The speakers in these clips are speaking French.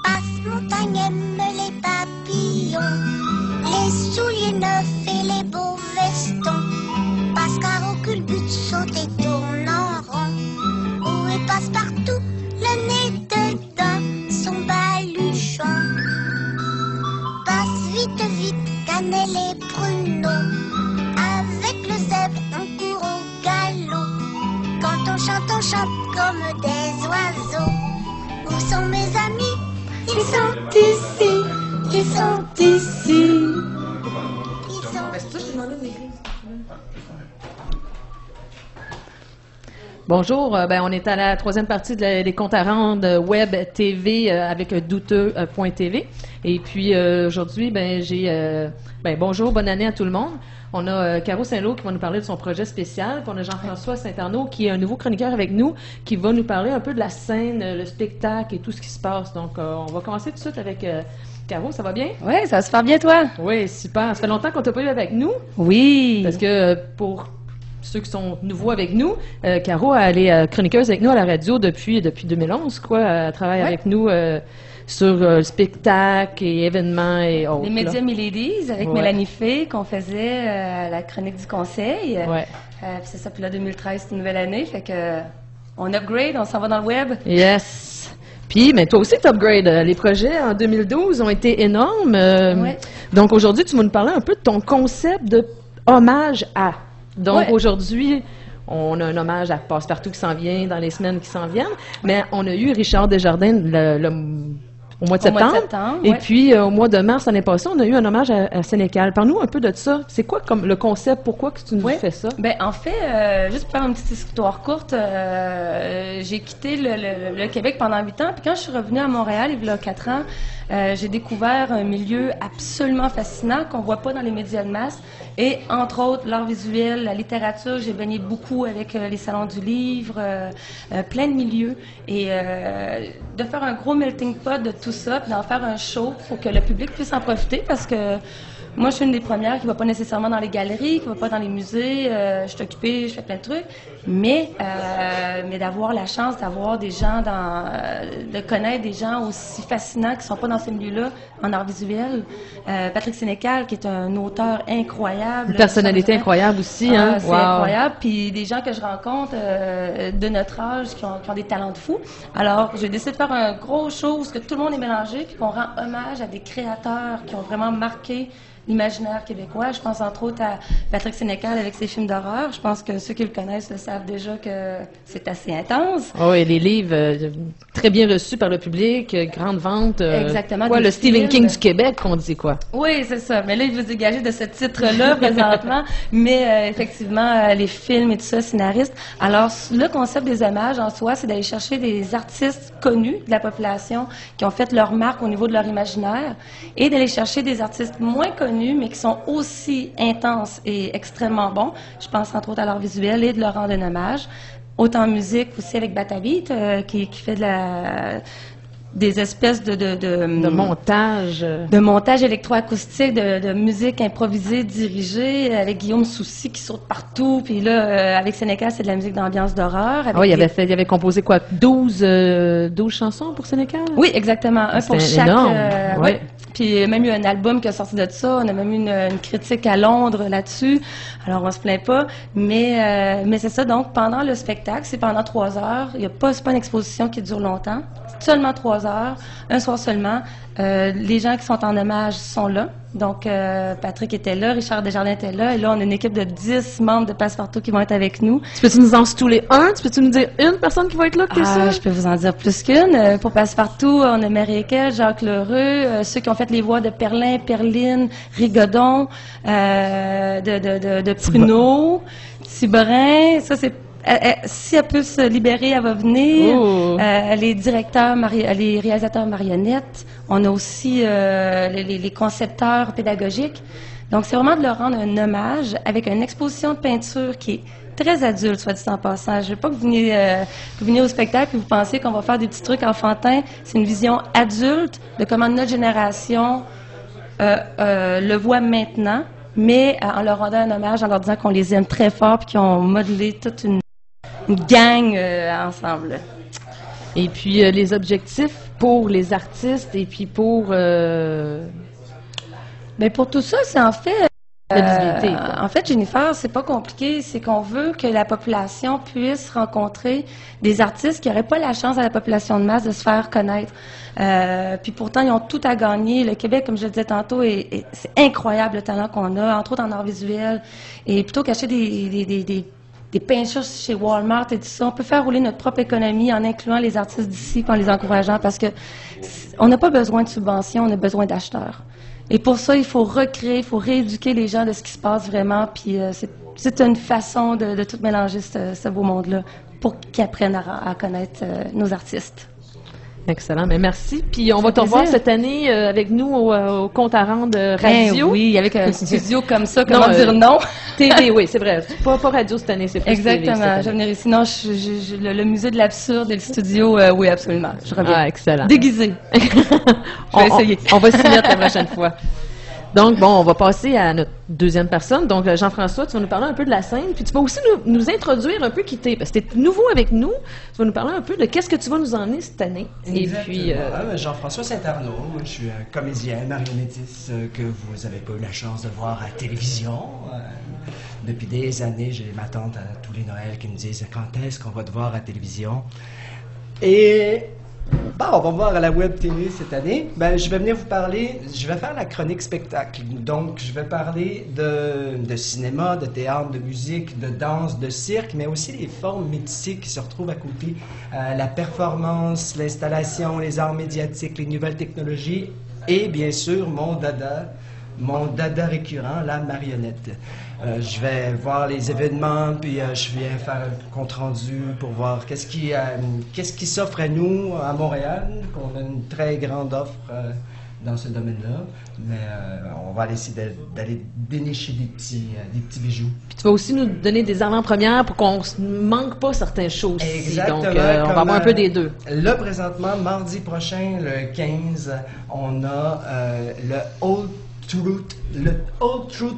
Passe-montagne aime les papillons, les souliers neufs et les beaux vestons. Passe-Caro culbute, saute et tourne en rond. Où est Passe-Partout, le nez dedans, son baluchon. Passe vite, vite, Cannelle et Bruno. Avec le zèbre, on court au galop. Quand on chante comme des oiseaux. Où sont mes amis? Ils sont ici, ils sont ici. Ils sont ici. Bonjour, on est à la troisième partie des comptes à rendre web TV avec douteux.tv. Et puis aujourd'hui, bonjour, bonne année à tout le monde. On a Caro Saint-Lô qui va nous parler de son projet spécial. Puis on a Jean-François Saint-Arnaud qui est un nouveau chroniqueur avec nous, qui va nous parler un peu de la scène, le spectacle et tout ce qui se passe. Donc on va commencer tout de suite avec Caro, ça va bien? Oui, ça va super bien, toi? Oui, super. Ça fait longtemps qu'on t'a pas eu avec nous. Oui. Parce que pour ceux qui sont nouveaux avec nous, Caro, elle est chroniqueuse avec nous à la radio depuis 2011, quoi. Elle travaille avec nous sur le spectacle et événements et autres. Les médias Miladies avec Mélanie Fay, qu'on faisait la chronique du conseil. Ouais. Puis c'est ça, puis là, 2013, c'est une nouvelle année, fait que on upgrade, on s'en va dans le web. Yes. Puis, mais toi aussi, tu upgrades. Les projets en 2012 ont été énormes. Ouais. Donc aujourd'hui, tu vas nous parler un peu de ton concept de hommage à. Donc aujourd'hui, on a un hommage à Passe-Partout qui s'en vient dans les semaines qui s'en viennent, mais on a eu Richard Desjardins au mois de septembre. Et puis au mois de mars l'année passée, on a eu un hommage à Sénécal. Parle-nous un peu de ça. C'est quoi comme le concept? Pourquoi que tu nous fais ça? Ben en fait, juste pour faire une petite histoire courte, j'ai quitté le Québec pendant 8 ans, puis quand je suis revenue à Montréal il y a 4 ans, j'ai découvert un milieu absolument fascinant qu'on voit pas dans les médias de masse. Et entre autres, l'art visuel, la littérature, j'ai baigné beaucoup avec les salons du livre, plein de milieux. Et de faire un gros melting pot de tout ça, puis d'en faire un show pour que le public puisse en profiter, parce que moi, je suis une des premières qui ne va pas nécessairement dans les galeries, qui ne va pas dans les musées. Je suis occupée, je fais plein de trucs. Mais d'avoir la chance d'avoir des gens, de connaître des gens aussi fascinants qui ne sont pas dans ces milieux-là en art visuel. Patrick Sénécal, qui est un auteur incroyable. Une personnalité incroyable aussi, hein? C'est incroyable. Puis des gens que je rencontre de notre âge qui ont des talents de fou. Alors, j'ai décidé de faire un gros show où tout le monde est mélangé, puis qu'on rend hommage à des créateurs qui ont vraiment marqué l'imaginaire québécois. Je pense entre autres à Patrick Sénécal avec ses films d'horreur. Je pense que ceux qui le connaissent le savent déjà que c'est assez intense. Oh, et les livres très bien reçus par le public, grande vente. Exactement. Quoi, le Stephen King du Québec, qu'on dit quoi? Oui, c'est ça. Mais là, il veut se dégager de ce titre-là présentement. Mais effectivement, les films et tout ça, scénaristes. Alors, le concept des hommages en soi, c'est d'aller chercher des artistes connus de la population qui ont fait leur marque au niveau de leur imaginaire et d'aller chercher des artistes moins connus mais qui sont aussi intenses et extrêmement bons. Je pense entre autres à l'art visuel et de leur rendre un hommage. Autant en musique aussi avec Batabit qui fait des espèces de montage. De montage électroacoustique, de musique improvisée, dirigée, avec Guillaume Soucy qui saute partout. Puis là, avec Sénécal, c'est de la musique d'ambiance d'horreur. Ah oui, il avait composé quoi? 12 chansons pour Sénécal? Oui, exactement. Un pour chaque. Énorme. Ouais. Puis même eu un album qui est sorti de ça. On a même eu une critique à Londres là-dessus. Alors, on se plaint pas. Mais c'est ça. Donc, pendant le spectacle, c'est pendant 3 heures. C'est pas une exposition qui dure longtemps. Seulement 3 heures. Un soir seulement. Les gens qui sont en hommage sont là. Donc, Patrick était là, Richard Desjardins était là, et là, on a une équipe de 10 membres de Passe-Partout qui vont être avec nous. Tu peux-tu nous en stouler un? Tu peux-tu nous dire une personne qui va être là que ça? Je peux vous en dire plus qu'une. Pour Passe-Partout, on a Marie Ekel, Jacques Lheureux, ceux qui ont fait les voix de Perlin, Perline, Rigodon, de Pruneau, Tibrin, ça c'est... si elle peut se libérer, elle va venir. Les directeurs, les réalisateurs marionnettes. On a aussi les concepteurs pédagogiques. Donc, c'est vraiment de leur rendre un hommage avec une exposition de peinture qui est très adulte, soit dit en passant. Je veux pas que vous veniez au spectacle et vous pensez qu'on va faire des petits trucs enfantins. C'est une vision adulte de comment notre génération le voit maintenant. mais en leur rendant un hommage, en leur disant qu'on les aime très fort puis qu'ils ont modelé toute une gang ensemble. Et puis, les objectifs pour les artistes et puis pour... Bien, pour tout ça, c'est en fait... la visibilité. En fait, Jennifer, c'est pas compliqué. C'est qu'on veut que la population puisse rencontrer des artistes qui n'auraient pas la chance à la population de masse de se faire connaître. Puis pourtant, ils ont tout à gagner. Le Québec, comme je le disais tantôt, c'est incroyable le talent qu'on a, entre autres en art visuel. Et plutôt qu'acheter des peintures chez Walmart et tout ça, on peut faire rouler notre propre économie en incluant les artistes d'ici et en les encourageant parce que on n'a pas besoin de subventions, on a besoin d'acheteurs. Et pour ça, il faut recréer, il faut rééduquer les gens de ce qui se passe vraiment. Puis c'est une façon de tout mélanger ce beau monde-là pour qu'ils apprennent à connaître nos artistes. Excellent, mais merci. Puis on va te revoir cette année avec nous au Compte à rendre radio. Ben oui, avec un studio comme ça, comment dire non? TV, oui, c'est vrai. Pas radio cette année, c'est plus exactement. TV, je vais venir ici. Non, le musée de l'absurde et le studio, oui, absolument. Je reviens. Ah, excellent. Déguisé. Je vais essayer. On va s'y mettre la prochaine fois. Donc, bon, on va passer à notre deuxième personne. Donc, Jean-François, tu vas nous parler un peu de la scène, puis tu vas aussi nous introduire un peu qui t'es, parce que tu es nouveau avec nous. Tu vas nous parler un peu de qu'est-ce que tu vas nous emmener cette année. Exactement. Et puis, Jean-François Saint-Arnaud, je suis un comédien, marionnettiste que vous n'avez pas eu la chance de voir à la télévision. Depuis des années, j'ai ma tante à tous les Noëls qui me disent « Quand est-ce qu'on va te voir à la télévision? » Et... bon, on va voir à la Web TV cette année. Ben, je vais venir vous parler, je vais faire la chronique spectacle. Donc, je vais parler de cinéma, de théâtre, de musique, de danse, de cirque, mais aussi les formes métissées qui se retrouvent à côté. La performance, l'installation, les arts médiatiques, les nouvelles technologies et bien sûr mon dada récurrent, la marionnette. Je vais voir les événements, puis je viens faire un compte-rendu pour voir qu'est-ce qui s'offre à nous à Montréal, qu'on a une très grande offre dans ce domaine-là, mais on va essayer d'aller dénicher des petits bijoux. Puis tu vas aussi nous donner des avant-premières pour qu'on ne manque pas certaines choses. Exactement. Donc, on va avoir un peu des deux. Là, présentement, mardi prochain, le 15, on a le Old Truth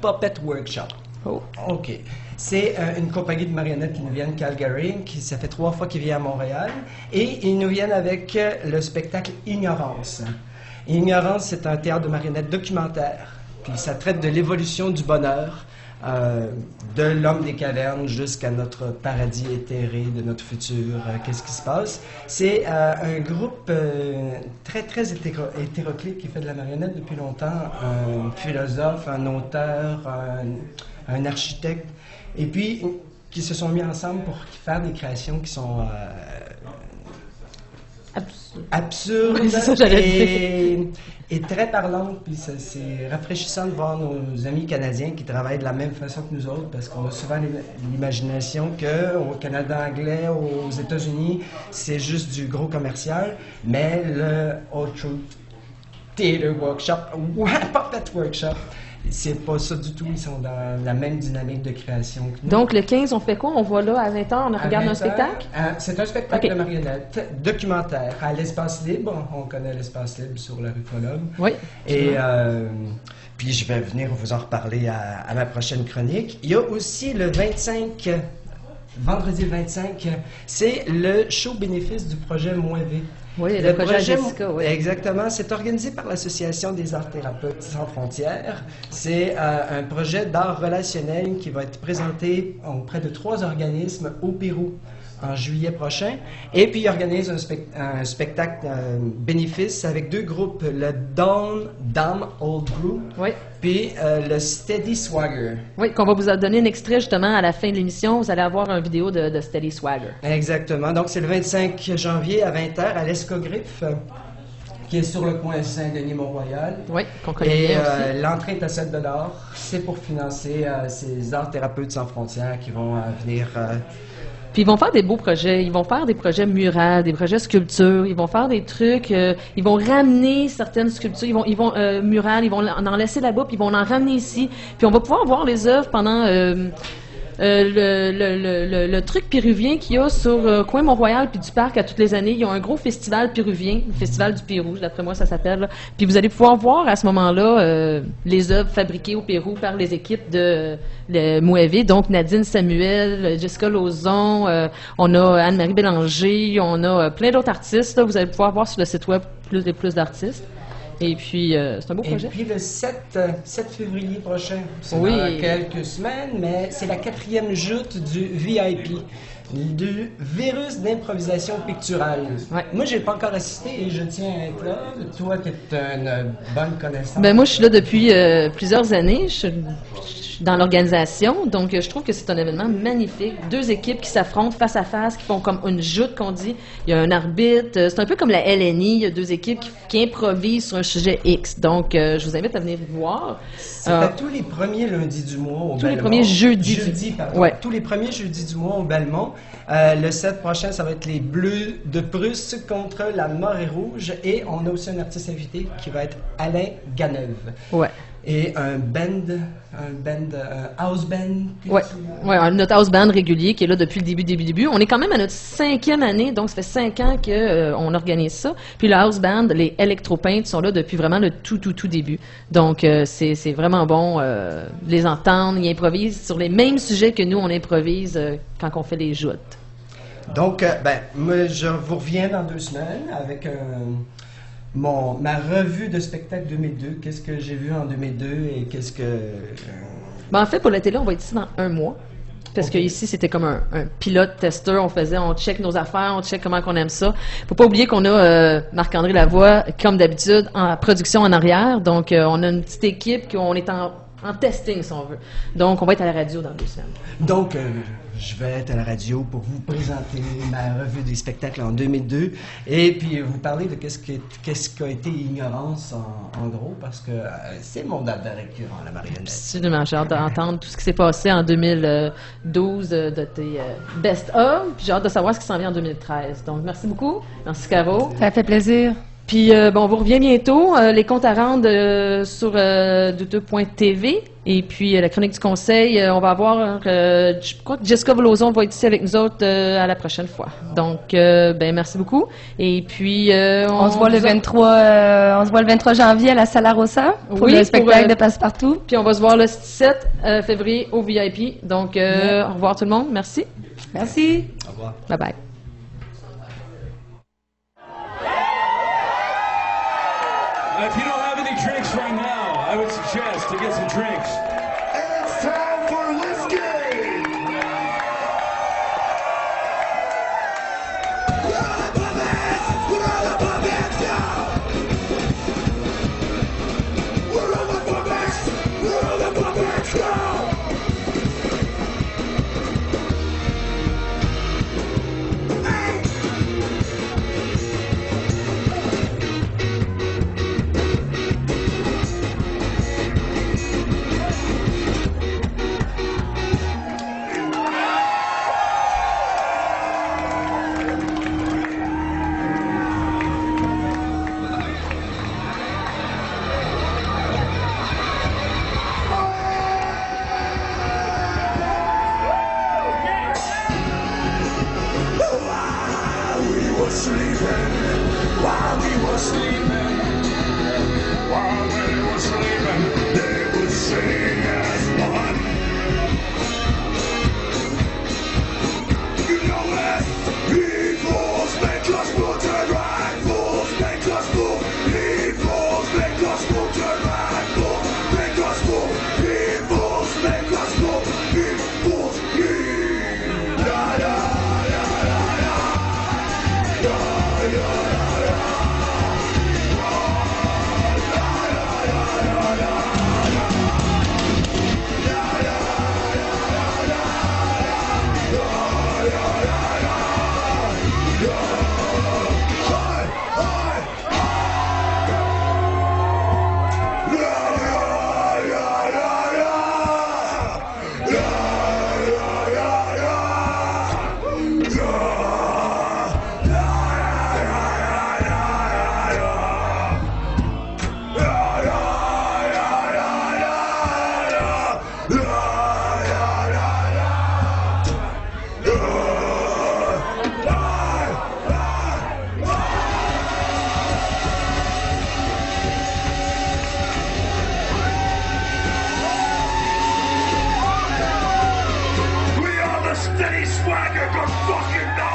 Puppet Workshop. Oh. OK. C'est une compagnie de marionnettes qui nous vient de Calgary, ça fait 3 fois qu'ils viennent à Montréal, et ils nous viennent avec le spectacle Ignorance. Ignorance, c'est un théâtre de marionnettes documentaire, puis ça traite de l'évolution du bonheur, de l'homme des cavernes jusqu'à notre paradis éthéré, de notre futur, qu'est-ce qui se passe. C'est un groupe très, très hétéroclite qui fait de la marionnette depuis longtemps, un philosophe, un auteur, un architecte, et puis qui se sont mis ensemble pour faire des créations qui sont absurdes Oui, c'est ça, et très parlantes. Puis c'est rafraîchissant de voir nos amis canadiens qui travaillent de la même façon que nous autres, parce qu'on a souvent l'imagination qu'au Canada anglais, aux États-Unis, c'est juste du gros commercial, mais le Old Truth Theater Workshop, Puppet Workshop, c'est pas ça du tout. Ils sont dans la même dynamique de création que nous. Donc, le 15, on fait quoi? On va là à 20h, on regarde un spectacle? C'est un spectacle Okay. de marionnettes documentaire à l'Espace Libre. On connaît l'Espace Libre sur la rue Follum. Oui. Et puis, je vais venir vous en reparler à ma prochaine chronique. Il y a aussi le 25, vendredi 25, c'est le show bénéfice du projet Moins V. Oui, le projet Jessica, oui. Exactement. C'est organisé par l'Association des arts thérapeutes sans frontières. C'est un projet d'art relationnel qui va être présenté auprès de 3 organismes au Pérou en juillet prochain. Et puis, il organise un spectacle bénéfice avec 2 groupes, le Damn Old Group, Oui. puis le Steady Swagger. Oui, qu'on va vous donner un extrait justement à la fin de l'émission. Vous allez avoir une vidéo de Steady Swagger. Exactement. Donc, c'est le 25 janvier à 20h à l'Escogriffe, qui est sur le coin Saint-Denis-Mont-Royal. Oui, qu'on connaît bien aussi. Et l'entrée est à 7 $. C'est pour financer ces arts thérapeutes sans frontières qui vont venir... Puis ils vont faire des beaux projets. Ils vont faire des projets murales, des projets sculptures. Ils vont faire des trucs. Ils vont ramener certaines sculptures. Ils vont murales. Ils vont en laisser là-bas. Puis ils vont en ramener ici. Puis on va pouvoir voir les œuvres pendant le truc péruvien qu'il y a sur coin Mont-Royal puis du parc à toutes les années. Ils ont un gros festival péruvien, le Festival du Pérou, d'après moi ça s'appelle. Là. Puis vous allez pouvoir voir à ce moment-là les œuvres fabriquées au Pérou par les équipes de Mouévé, donc Nadine Samuel, Jessica Lauzon, on a Anne-Marie Bélanger, on a plein d'autres artistes. Là, vous allez pouvoir voir sur le site web plus d'artistes. Et puis, c'est un beau projet. Et puis le 7 février prochain, c'est Oui. dans quelques semaines, mais c'est la 4e joute du VIP, du virus d'improvisation picturale. Ouais. Moi, j'ai pas encore assisté et je tiens à être là. Toi, tu es une bonne connaissance. Ben moi, je suis là depuis plusieurs années. Je suis dans l'organisation, donc je trouve que c'est un événement magnifique. 2 équipes qui s'affrontent face à face, qui font comme une joute qu'on dit. Il y a un arbitre. C'est un peu comme la LNI. Il y a 2 équipes qui improvisent sur un sujet X. Donc, je vous invite à venir voir. C'est à tous les premiers lundis du mois au Belmont. Tous les premiers jeudis. Pardon. Ouais. Tous les premiers jeudis du mois au Belmont. Le 7 prochain, ça va être les Bleus de Prusse contre la Morée Rouge. Et on a aussi un artiste invité qui va être Alain Ganeuve. Ouais. Et un house band. Ouais, notre house band régulier qui est là depuis le début. On est quand même à notre 5e année, donc ça fait 5 ans qu'on organise ça. Puis le house band, les électropeintes sont là depuis vraiment le tout début. Donc c'est vraiment bon de les entendre. Ils improvisent sur les mêmes sujets que nous, on improvise quand on fait les joutes. Donc, moi, je vous reviens dans 2 semaines avec ma revue de spectacle 2002. Qu'est-ce que j'ai vu en 2002 et qu'est-ce que... Ben, en fait, pour la télé, on va être ici dans 1 mois. Parce que ici, c'était comme un pilote testeur. On check nos affaires, on check comment qu'on aime ça. Faut pas oublier qu'on a Marc-André Lavoie, comme d'habitude, en production en arrière. Donc, on a une petite équipe qu'on est en testing, si on veut. Donc, on va être à la radio dans 2 semaines. Donc, je vais être à la radio pour vous présenter ma revue des spectacles en 2002 et puis vous parler de qu'est-ce qu'a été Ignorance en gros, parce que c'est mon date de récurrent, la marionnette. Absolument. J'ai hâte d'entendre tout ce qui s'est passé en 2012 de tes best-of. Puis j'ai hâte de savoir ce qui s'en vient en 2013. Donc, merci beaucoup. Merci, Caro. Ça fait plaisir. Puis, on vous revient bientôt. Les comptes à rendre sur douteux.tv. Et puis, la chronique du conseil, on va avoir, je crois que Jessica Lauzon va être ici avec nous autres à la prochaine fois. Donc, merci beaucoup. Et puis, on se voit le 23 janvier à la Sala Rossa pour le spectacle de Passepartout. Puis, on va se voir le 7 février au VIP. Donc, au revoir tout le monde. Merci. Merci. Au revoir. Bye bye. If you don't have any drinks right now, I would suggest to get some drinks. It's time for whiskey! We're all the puppets! We're all the puppets now! We're all the puppets! We're all the puppets now! swagger, good fucking night.